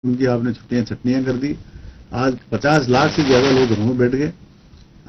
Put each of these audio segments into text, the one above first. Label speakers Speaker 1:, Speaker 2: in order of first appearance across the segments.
Speaker 1: उनकी आपने छुट्टियां कर दी। आज 50 लाख से ज्यादा लोग घरों में बैठ गए।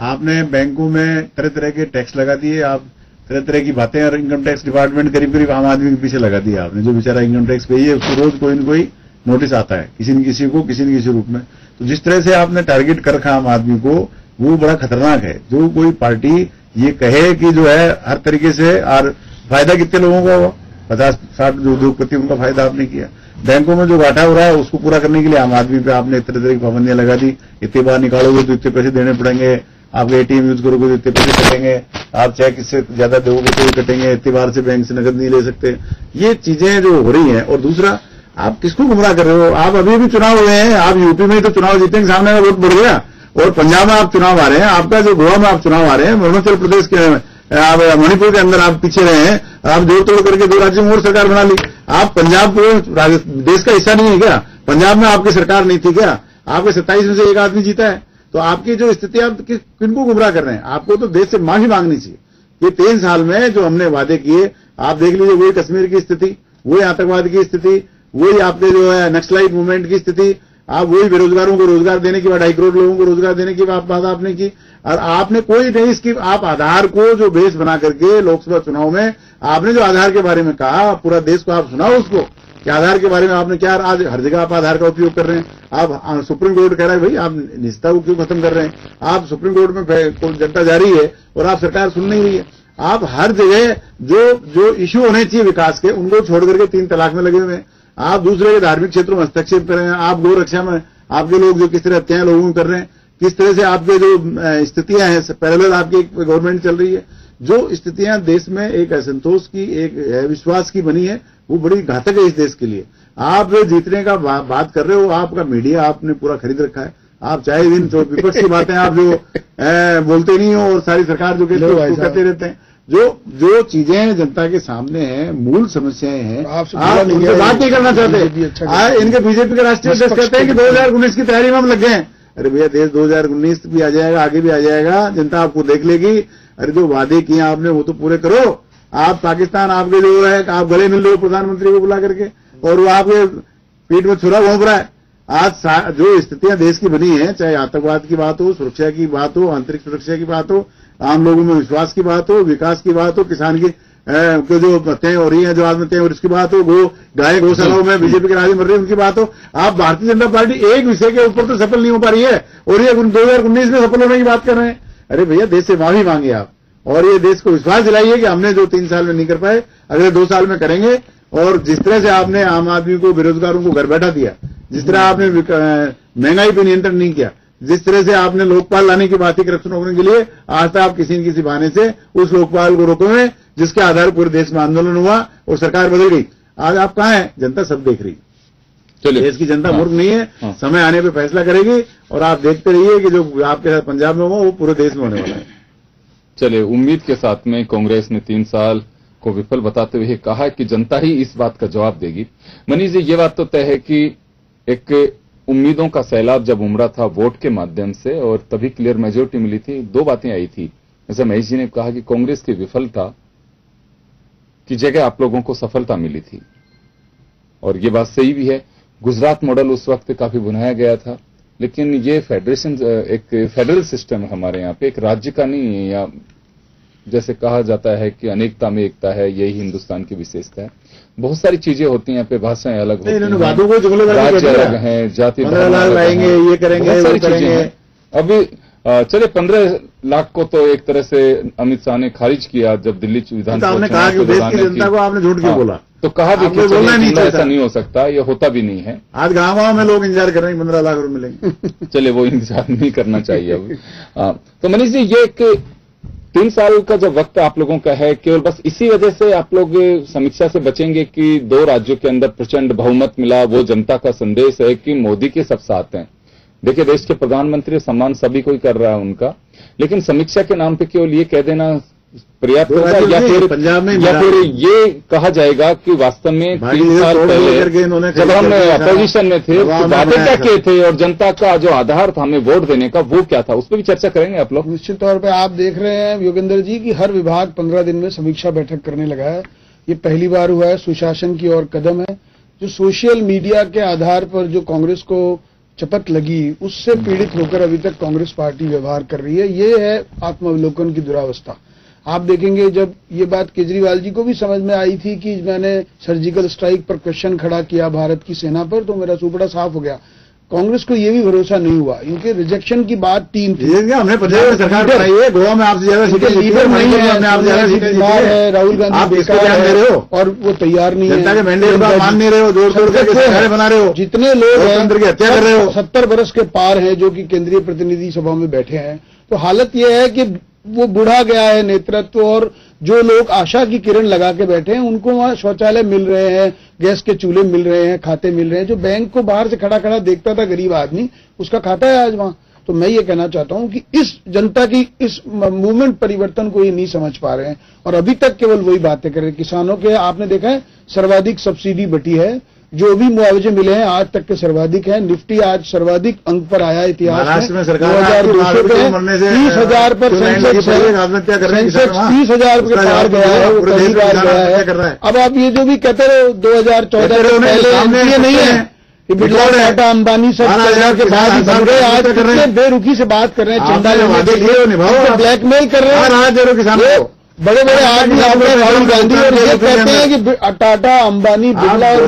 Speaker 1: आपने बैंकों में तरह तरह के टैक्स लगा दिए, आप तरह तरह की बातें, और इनकम टैक्स डिपार्टमेंट करीब करीब आम आदमी के पीछे लगा दिया आपने। जो बेचारा इनकम टैक्स पे है उसको रोज कोई न कोई नोटिस आता है, किसी न किसी को, किसी न किसी रूप में। तो जिस तरह से आपने टारगेट कर रखा आम आदमी को, वो बड़ा खतरनाक है। जो कोई पार्टी ये कहे कि जो है हर तरीके से, और फायदा कितने लोगों का हुआ? 50-60 जो उद्योगपति, उनका फायदा आपने किया। बैंकों में जो घाटा हो रहा है उसको पूरा करने के लिए आम आदमी पे आपने तरह तरह की पाबंदियां लगा दी। इतने बार निकालोगे तो इतने पैसे देने पड़ेंगे, आप एटीएम यूज करोगे तो इतने पैसे कटेंगे, आप चेक इससे ज्यादा दोगे तो कटेंगे, इतने बार से बैंक से नकद नहीं ले सकते। ये चीजें जो हो रही हैं। और दूसरा, आप किसको गुमराह कर रहे हो? आप अभी भी चुनाव हुए हैं, आप यूपी में तो चुनाव जीतेंगे, सामने का वोट बढ़ गया, और पंजाब में आप चुनाव आ रहे हैं, आपका जो गोवा में आप चुनाव आ रहे हैं, अरुणाचल प्रदेश के, आप मणिपुर के अंदर आप पीछे रहे हैं, आप जोड़ तोड़ करके 2 राज्यों में और सरकार बना ली। आप पंजाब को देश का हिस्सा नहीं है क्या? पंजाब में आपकी सरकार नहीं थी क्या? आपके 27 में से एक आदमी जीता है। तो आपकी जो स्थिति, आप किनको गुमराह कर रहे हैं? आपको तो देश से माफी मांगनी चाहिए। ये 3 साल में जो हमने वादे किए, आप देख लीजिए, वही कश्मीर की स्थिति, वही आतंकवाद की स्थिति, वही आपके जो है नक्सलाइट मूवमेंट की स्थिति, आप वही बेरोजगारों को रोजगार देने की बात, 2.5 करोड़ लोगों को रोजगार देने की बात आपने की। और आपने कोई नहीं इसकी, आप आधार को जो बेस बना करके लोकसभा चुनाव में आपने जो आधार के बारे में कहा, पूरा देश को आप सुनाओ उसको कि आधार के बारे में आपने क्या। आज हर जगह आप आधार का उपयोग कर रहे हैं। आप सुप्रीम कोर्ट कह रहा है भाई आप निजता को क्यों खत्म कर रहे हैं? आप सुप्रीम कोर्ट में जनता जा रही है और आप सरकार सुन नहीं रही है। आप हर जगह जो इश्यू होने चाहिए विकास के, उनको छोड़ करके 3 तलाक में लगे हुए हैं। आप दूसरे के धार्मिक क्षेत्रों में हस्तक्षेप कर रहे हैं। आप गौ रक्षा में आपके लोग जो किस तरह हत्याएं लोगों में कर रहे हैं, किस तरह से आपके जो स्थितियां हैं, पैरेलल आपकी गवर्नमेंट चल रही है। जो स्थितियां देश में एक असंतोष की, एक विश्वास की बनी है, वो बड़ी घातक है इस देश के लिए। आप जीतने का बात कर रहे हो, आपका मीडिया आपने पूरा खरीद रखा है। आप चाहे दिन विपक्ष की बातें आप जो बोलते नहीं हो, और सारी सरकार जो कहते रहते हैं। जो चीजें जनता के सामने हैं, मूल समस्याएं हैं, आप उनसे बात नहीं करना चाहते। इनके बीजेपी के राष्ट्रीय अध्यक्ष कहते हैं कि 2019 की तैयारी में हम लग गए हैं। अरे भैया, देश 2019 भी आ जाएगा, आगे भी आ जाएगा, जनता आपको देख लेगी। अरे जो वादे किए आपने वो तो पूरे करो। आप पाकिस्तान, आपके जो है, आप गले मिल रहे हो प्रधानमंत्री को बुला करके, और वो आपके पीठ में छुरा घोंप रहा है। आज जो स्थितियां देश की बनी है, चाहे आतंकवाद की बात हो, सुरक्षा की बात हो, आंतरिक सुरक्षा की बात हो, आम लोगों में विश्वास की बात हो, विकास की बात हो, किसान की जो हत्याएं हो रही हैं, जो आत्महत्याएं और इसकी बात हो, गाय गौशालाओं में बीजेपी के राजी मर रहे हैं उनकी बात हो। आप भारतीय जनता पार्टी एक विषय के ऊपर तो सफल नहीं हो पा रही है, और ये 2019 में सफल होने की बात कर रहे हैं। अरे भैया, देश से माफी मांगे आप, और ये देश को विश्वास दिलाइए कि हमने जो 3 साल में नहीं कर पाए, अगले 2 साल में करेंगे। और जिस तरह से आपने आम आदमी को, बेरोजगारों को घर बैठा दिया, जिस तरह आपने महंगाई पर नियंत्रण नहीं किया, जिस तरह से आपने लोकपाल लाने की बात ही करप्शन रोकने के लिए, आज तक आप किसी न किसी बहाने से उस लोकपाल को रोकोगे जिसके आधार पूरे देश में आंदोलन हुआ और सरकार बदल गई। आज आप कहां हैं? जनता सब देख रही। चलिए, देश की जनता मूर्ख नहीं है, समय आने पे फैसला करेगी, और आप देखते रहिए कि जो आपके साथ पंजाब में हुआ वो पूरे देश में होने वाला है।
Speaker 2: चलिए, उम्मीद के साथ में कांग्रेस ने 3 साल को विफल बताते हुए कहा कि जनता ही इस बात का जवाब देगी। मनीष जी, ये बात तो तय है कि एक उम्मीदों का सैलाब जब उमड़ा था वोट के माध्यम से, और तभी क्लियर मेजोरिटी मिली थी, 2 बातें आई थी। जैसे महेश जी ने कहा कि कांग्रेस की विफलता की जगह आप लोगों को सफलता मिली थी, और ये बात सही भी है। गुजरात मॉडल उस वक्त काफी बुनाया गया था, लेकिन ये फेडरेशन, एक फेडरल सिस्टम है हमारे यहाँ पे, एक राज्य का नहीं है। या जैसे कहा जाता है कि अनेकता में एकता है, यही हिंदुस्तान की विशेषता है। बहुत सारी चीजें होती हैं, यहाँ पे भाषाएं अलग होती हैं, राज्य अलग हैं, जाति
Speaker 1: लाएंगे, ये करेंगे,
Speaker 2: सारी चीजें। अभी चले 15 लाख को तो एक तरह से अमित शाह ने खारिज किया जब दिल्ली विधानसभा
Speaker 1: कहा कि देश की जनता को आपने झूठ क्यों बोला?
Speaker 2: तो कहा भी कि ऐसा नहीं हो सकता, ये होता भी नहीं है।
Speaker 1: आज गाँव में लोग इंतजार कर रहे हैं 15 लाख रुपए मिलेंगे।
Speaker 2: चले, वो इंतजार नहीं करना चाहिए अब। तो मनीष जी, ये एक 3 साल का जो वक्त आप लोगों का है, केवल बस इसी वजह से आप लोग समीक्षा से बचेंगे कि 2 राज्यों के अंदर प्रचंड बहुमत मिला, वो जनता का संदेश है कि मोदी के सब साथ हैं? देखिए, देश के प्रधानमंत्री, सम्मान सभी कोई कर रहा है उनका, लेकिन समीक्षा के नाम पे केवल ये कह देना पर्याप्त होगा, या फिर पंजाब में, या फिर ये कहा जाएगा कि वास्तव में 3 साल पहले जब हम अपोजिशन में थे तो वादे क्या किए थे, और जनता का जो आधार था हमें वोट देने का, वो क्या था? उस पर भी चर्चा करेंगे आप लोग।
Speaker 3: निश्चित तौर पर आप देख रहे हैं योगेंद्र जी कि हर विभाग 15 दिन में समीक्षा बैठक करने लगा है। ये पहली बार हुआ है। सुशासन की ओर कदम है। जो सोशल मीडिया के आधार पर जो कांग्रेस को चपत लगी, उससे पीड़ित होकर अभी तक कांग्रेस पार्टी व्यवहार कर रही है। ये है आत्मावलोकन की दुरावस्था। आप देखेंगे जब ये बात केजरीवाल जी को भी समझ में आई थी कि मैंने सर्जिकल स्ट्राइक पर क्वेश्चन खड़ा किया भारत की सेना पर, तो मेरा सुपड़ा साफ हो गया। कांग्रेस को ये भी भरोसा नहीं हुआ। इनके रिजेक्शन की बात 3 थी।
Speaker 1: हमने सरकार बनाई है, गोवा में आपसे ज्यादा सीटें
Speaker 3: लीडर नहीं है, राहुल गांधी बेकार है और वो तैयार नहीं है।
Speaker 1: जनता के मैंडेट मान नहीं रहे हो, जोड़ तोड़ करके सरकारें बना रहे हो,
Speaker 3: जितने लोग
Speaker 1: लोकतंत्र की हत्या कर रहे हो।
Speaker 3: 70 वर्ष के पार हैं जो कि केंद्रीय प्रतिनिधि सभा में बैठे हैं। तो हालत यह है कि वो बुढ़ा गया है नेतृत्व, और जो लोग आशा की किरण लगा के बैठे हैं उनको वहां शौचालय मिल रहे हैं, गैस के चूल्हे मिल रहे हैं, खाते मिल रहे हैं। जो बैंक को बाहर से खड़ा खड़ा देखता था गरीब आदमी, उसका खाता है आज वहां। तो मैं ये कहना चाहता हूं कि इस जनता की इस मूवमेंट परिवर्तन को ये नहीं समझ पा रहे हैं और अभी तक केवल वही बातें कर रहे हैं। किसानों के आपने देखा है सर्वाधिक सब्सिडी बटी है, जो भी मुआवजे मिले हैं आज तक के सर्वाधिक है। निफ्टी आज सर्वाधिक अंक पर आया इतिहास में, 2200 पे 30,000 पर सेंसेक्स 30,000 के पार गया है, वो पहली बार गया है। अब आप ये जो भी कहते रहे 2014 से पहले ये नहीं है कि बिरला टाटा अंबानी सब के बाद ही बन गए। आज कितने बेरुखी से बात कर रहे हैं, चंदा लेने के लिए ब्लैकमेल कर रहे हैं किसानों को। बड़े बड़े आदमी आपने राहुल गांधी और ये कहते हैं कि टाटा अंबानी बिरला और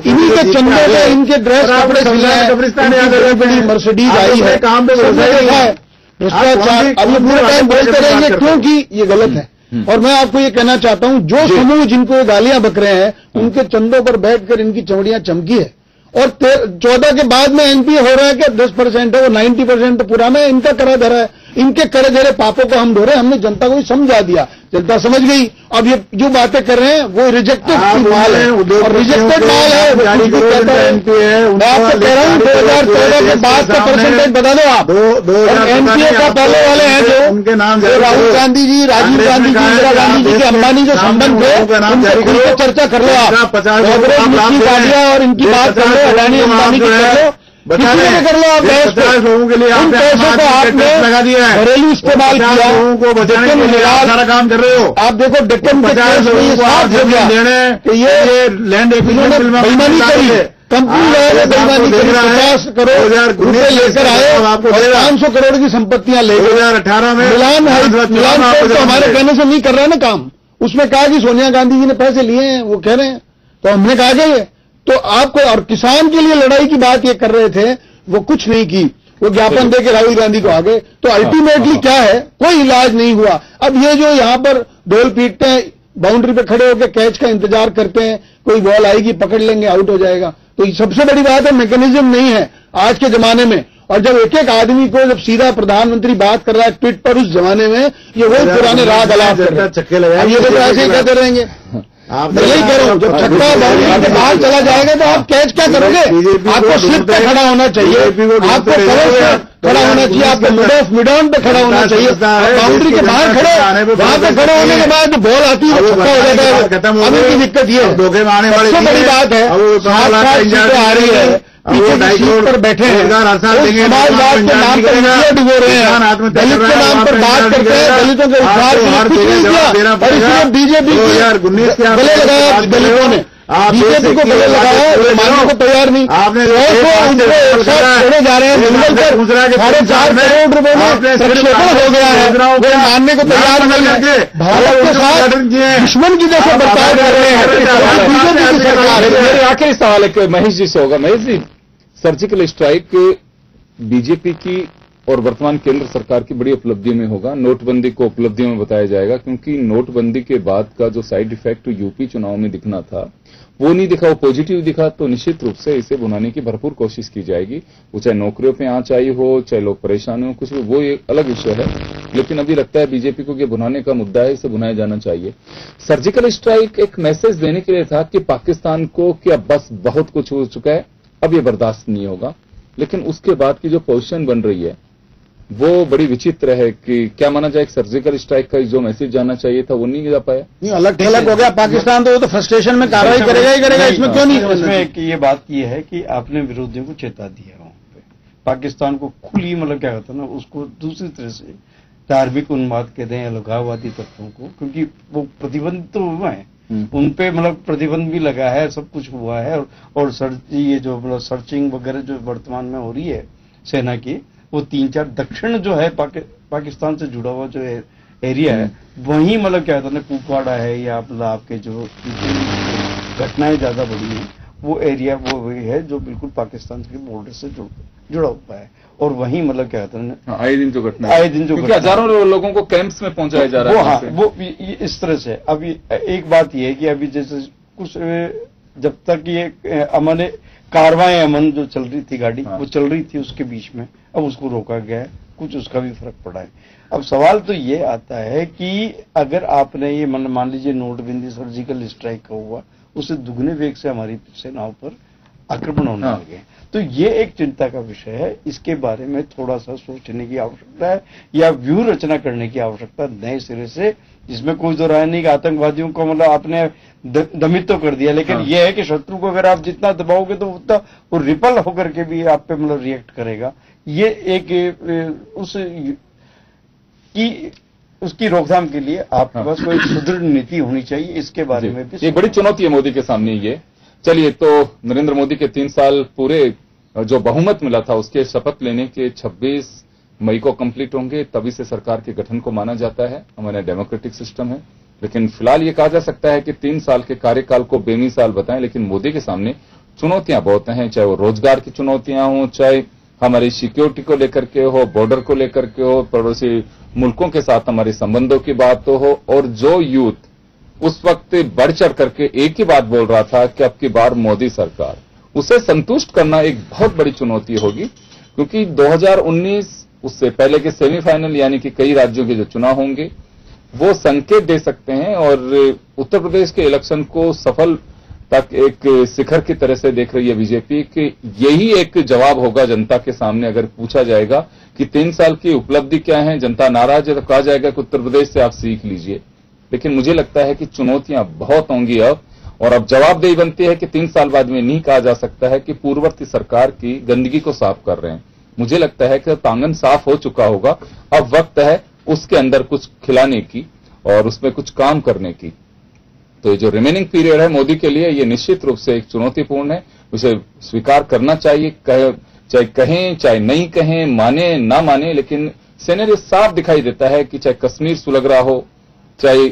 Speaker 3: इन्हीं के चंदे में इनके ड्रेस कपड़े सिले बड़ी मर्सिडीज आई है, काम पे भ्रष्टाचार। अब ये पूरे टाइम बोलते रहेंगे क्योंकि ये गलत है। और मैं आपको ये कहना चाहता हूं, जो समूह जिनको गालियां बक रहे हैं उनके चंदों पर बैठकर इनकी चमड़ियां चमकी है। और 14 के बाद में एनपीए हो रहा है कि 10% है, वो 90% तो पुराना है, इनका करा धरा है। इनके करे धरे पापों को हम ढोरे, हमने जनता को भी समझा दिया, जनता समझ गई। अब ये जो बातें कर रहे हैं वो रिजेक्टेड माल है, और रिजेक्टेड माल है वो कुछ भी कहता है। मैं आपको कह रहा हूं 2014 के बाद का परसेंटेज बता दो आप। एनपीए का पहले वाले हैं जो उनके नाम राहुल गांधी जी, राजीव गांधी जी, इंदिरा गांधी जी के अंबानी जो संबंध थे उनसे चर्चा कर लो आप। और इनकी बात कर लो, अडानी अंबानी की कर लो, कर लो आप।
Speaker 1: 50 लोगों के लिए
Speaker 3: उन पैसों को आपने लगा दिया है, घरेलू इस्तेमाल किया,
Speaker 1: लोगों को बचाने के लिए सारा काम कर रहे हो।
Speaker 3: आप देखो डेक्कन के केस में ये साफ हो गया कि ये
Speaker 1: लैंड एक्विजिशन
Speaker 3: बेईमानी करी है, कंपनी ने बेईमानी करी, 50 करोड़ रुपए लेकर आए और 500 करोड़ की संपत्तियां ले गए।
Speaker 1: 2018 में
Speaker 3: मिलान तो हमारे कहने से नहीं कर रहा है ना काम। उसमें कहा कि सोनिया गांधी जी ने पैसे लिए हैं, वो कह रहे हैं, तो हमने कहा कि तो आपको, और किसान के लिए लड़ाई की बात ये कर रहे थे, वो कुछ नहीं की, वो ज्ञापन दे के राहुल गांधी को आ गए। तो अल्टीमेटली क्या है, कोई इलाज नहीं हुआ। अब ये जो यहां पर ढोल पीटते हैं, बाउंड्री पे खड़े होकर कैच का इंतजार करते हैं, कोई बॉल आएगी पकड़ लेंगे, आउट हो जाएगा। तो सबसे बड़ी बात है मैकेनिज्म नहीं है आज के जमाने में। और जब एक एक आदमी को जब सीधा प्रधानमंत्री बात कर रहा है ट्वीट पर, उस जमाने में ये वही पुराने राग अलाप कर रहे हैं। ये तो ऐसे ही कहते रहेंगे। मैं यही कह रहा हूं, जब छक्का बाउंड्री के बाहर चला जाएगा तो आप कैच क्या करोगे? आपको स्लिप पे खड़ा होना चाहिए, आपको कवर पे खड़ा होना चाहिए, आपको मिड ऑन पे खड़ा होना चाहिए। बाउंड्री के बाहर खड़े, वहां पे खड़े होने के बाद बॉल आती है, छक्का हो जाता है। अब इनकी दिक्कत ये है, सबसे बड़ी बात है 7 सीटें आ रही है, पीछे सीट पर बैठे हैं, समाजवाद के नाम पर इंडिया डुबो रहे हैं, दलित के नाम पर बात करते हैं, दलितों के उद्धार के लिए कुछ नहीं किया। और इसलिए बीजेपी गले लगाया दलितों ने, बीजेपी को गले लगाया, वो मानने को तैयार नहीं। आपने छोड़े जा रहे हैं जंगल पर, 4.5 करोड़ रुपए में प्रक्षेपण हो गया है, वो मानने को तैयार नहीं है। भारत के साथ दुश्मन की जैसे बर्ताव कर रहे हैं बीजेपी की सरकार।
Speaker 2: मेरे आखिरी सवाल है महेश जी से होगा। Mahesh ji, surgical strike BJP की और वर्तमान केंद्र सरकार की बड़ी उपलब्धियों में होगा, नोटबंदी को उपलब्धियों में बताया जाएगा, क्योंकि नोटबंदी के बाद का जो साइड इफेक्ट यूपी चुनाव में दिखना था वो नहीं दिखा, वो पॉजिटिव दिखा। तो निश्चित रूप से इसे भुनाने की भरपूर कोशिश की जाएगी, वो चाहे नौकरियों पे आंच आई हो, चाहे लोग परेशान हो, कुछ भी, वो एक अलग विषय है। लेकिन अभी लगता है बीजेपी को ये भुनाने का मुद्दा है, इसे भुनाया जाना चाहिए। सर्जिकल स्ट्राइक एक मैसेज देने के लिए था कि पाकिस्तान को कि अब बस बहुत कुछ हो चुका है, अब ये बर्दाश्त नहीं होगा। लेकिन उसके बाद की जो पोजीशन बन रही है वो बड़ी विचित्र है कि क्या माना जाए, सर्जिकल स्ट्राइक का जो मैसेज जाना चाहिए था वो नहीं जा पाया।
Speaker 3: नहीं, अलग थलग हो गया पाकिस्तान, तो वो तो फ्रस्ट्रेशन में कार्रवाई करेगा ही करेगा, इसमें क्यों नहीं?
Speaker 4: इसमें एक ये बात की है कि आपने विरोधियों को चेता दिया वहां पे, पाकिस्तान को खुली, मतलब क्या होता है ना, उसको दूसरी तरह से धार्मिक उन्माद कहते हैं, अलगाववादी तत्वों को, क्योंकि वो प्रतिबंधित तो हुआ है। उन पे मतलब प्रतिबंध भी लगा है, सब कुछ हुआ है। और ये जो मतलब सर्चिंग वगैरह जो वर्तमान में हो रही है सेना की, वो 3-4 दक्षिण जो है पाकिस्तान से जुड़ा हुआ जो एरिया है, वहीं मतलब क्या कहते हैं कुपवाड़ा है या मतलब आपके जो घटनाएं ज्यादा बढ़ी हैं, वो एरिया वो वही है जो बिल्कुल पाकिस्तान के बॉर्डर से जुड़ा हुआ है। और वहीं मतलब क्या कहते हैं
Speaker 2: आए दिन जो घटना,
Speaker 4: क्योंकि
Speaker 2: हजारों लोगों को कैंप्स में पहुंचाया जा रहा है।
Speaker 4: वो इस तरह से। अभी एक बात यह है कि अभी जैसे कुछ जब तक ये अमन कार्रवाई अमन जो चल रही थी गाड़ी, वो चल रही थी उसके बीच में, अब उसको रोका गया है, कुछ उसका भी फर्क पड़ा है। अब सवाल तो ये आता है कि अगर आपने ये मान लीजिए नोटबंदी सर्जिकल स्ट्राइक का हुआ, उससे दुगने वेग से हमारी सेनाओं पर आक्रमण होने लगे, तो ये एक चिंता का विषय है। इसके बारे में थोड़ा सा सोचने की आवश्यकता है या व्यूह रचना करने की आवश्यकता नए सिरे से, जिसमें कोई दो राय नहीं कि आतंकवादियों को मतलब आपने दमित तो कर दिया, लेकिन यह है कि शत्रु को अगर आप जितना दबाओगे तो उतना वो रिपल होकर के भी आप पे मतलब रिएक्ट करेगा। ये एक उसकी रोकथाम के लिए आपके पास कोई सुदृढ़ नीति होनी चाहिए। इसके बारे में भी
Speaker 2: ये बड़ी चुनौती है मोदी के सामने ये। चलिए, तो नरेंद्र मोदी के 3 साल पूरे जो बहुमत मिला था उसके शपथ लेने के 26 मई को कंप्लीट होंगे, तभी से सरकार के गठन को माना जाता है। हमारे डेमोक्रेटिक सिस्टम है। लेकिन फिलहाल ये कहा जा सकता है कि 3 साल के कार्यकाल को बेमिसाल बताएं, लेकिन मोदी के सामने चुनौतियां बहुत हैं, चाहे वो रोजगार की चुनौतियां हों, चाहे हमारी सिक्योरिटी को लेकर के हो, बॉर्डर को लेकर के हो, पड़ोसी मुल्कों के साथ हमारे संबंधों की बात तो हो। और जो यूथ उस वक्त बढ़ चढ़ करके एक ही बात बोल रहा था कि अब की बार मोदी सरकार, उसे संतुष्ट करना एक बहुत बड़ी चुनौती होगी, क्योंकि 2019 उससे पहले के सेमीफाइनल यानी कि कई राज्यों के जो चुनाव होंगे वो संकेत दे सकते हैं। और उत्तर प्रदेश के इलेक्शन को सफल तक एक शिखर की तरह से देख रही है बीजेपी कि यही एक जवाब होगा जनता के सामने। अगर पूछा जाएगा कि 3 साल की उपलब्धि क्या है, जनता नाराज है, तो कहा जाएगा कि उत्तर प्रदेश से आप सीख लीजिए। लेकिन मुझे लगता है कि चुनौतियां बहुत होंगी अब, और अब जवाबदेही बनती है कि 3 साल बाद में नहीं कहा जा सकता है कि पूर्ववर्ती सरकार की गंदगी को साफ कर रहे हैं। मुझे लगता है कि आंगन साफ हो चुका होगा, अब वक्त है उसके अंदर कुछ खिलाने की और उसमें कुछ काम करने की। तो ये जो रिमेनिंग पीरियड है मोदी के लिए, ये निश्चित रूप से एक चुनौतीपूर्ण है, उसे स्वीकार करना चाहिए। चाहे कहें चाहे नहीं कहें, माने ना माने, लेकिन सिनेरियो साफ दिखाई देता है कि चाहे कश्मीर सुलग रहा हो, चाहे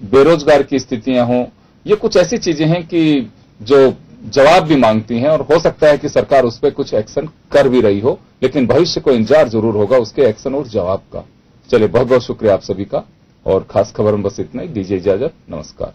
Speaker 2: बेरोजगार की स्थितियां हों, ये कुछ ऐसी चीजें हैं कि जो जवाब भी मांगती हैं, और हो सकता है कि सरकार उस पर कुछ एक्शन कर भी रही हो, लेकिन भविष्य को इंतजार जरूर होगा उसके एक्शन और जवाब का। चलिए, बहुत बहुत शुक्रिया आप सभी का, और खास खबर में बस इतना ही। दीजिए इजाजत, नमस्कार।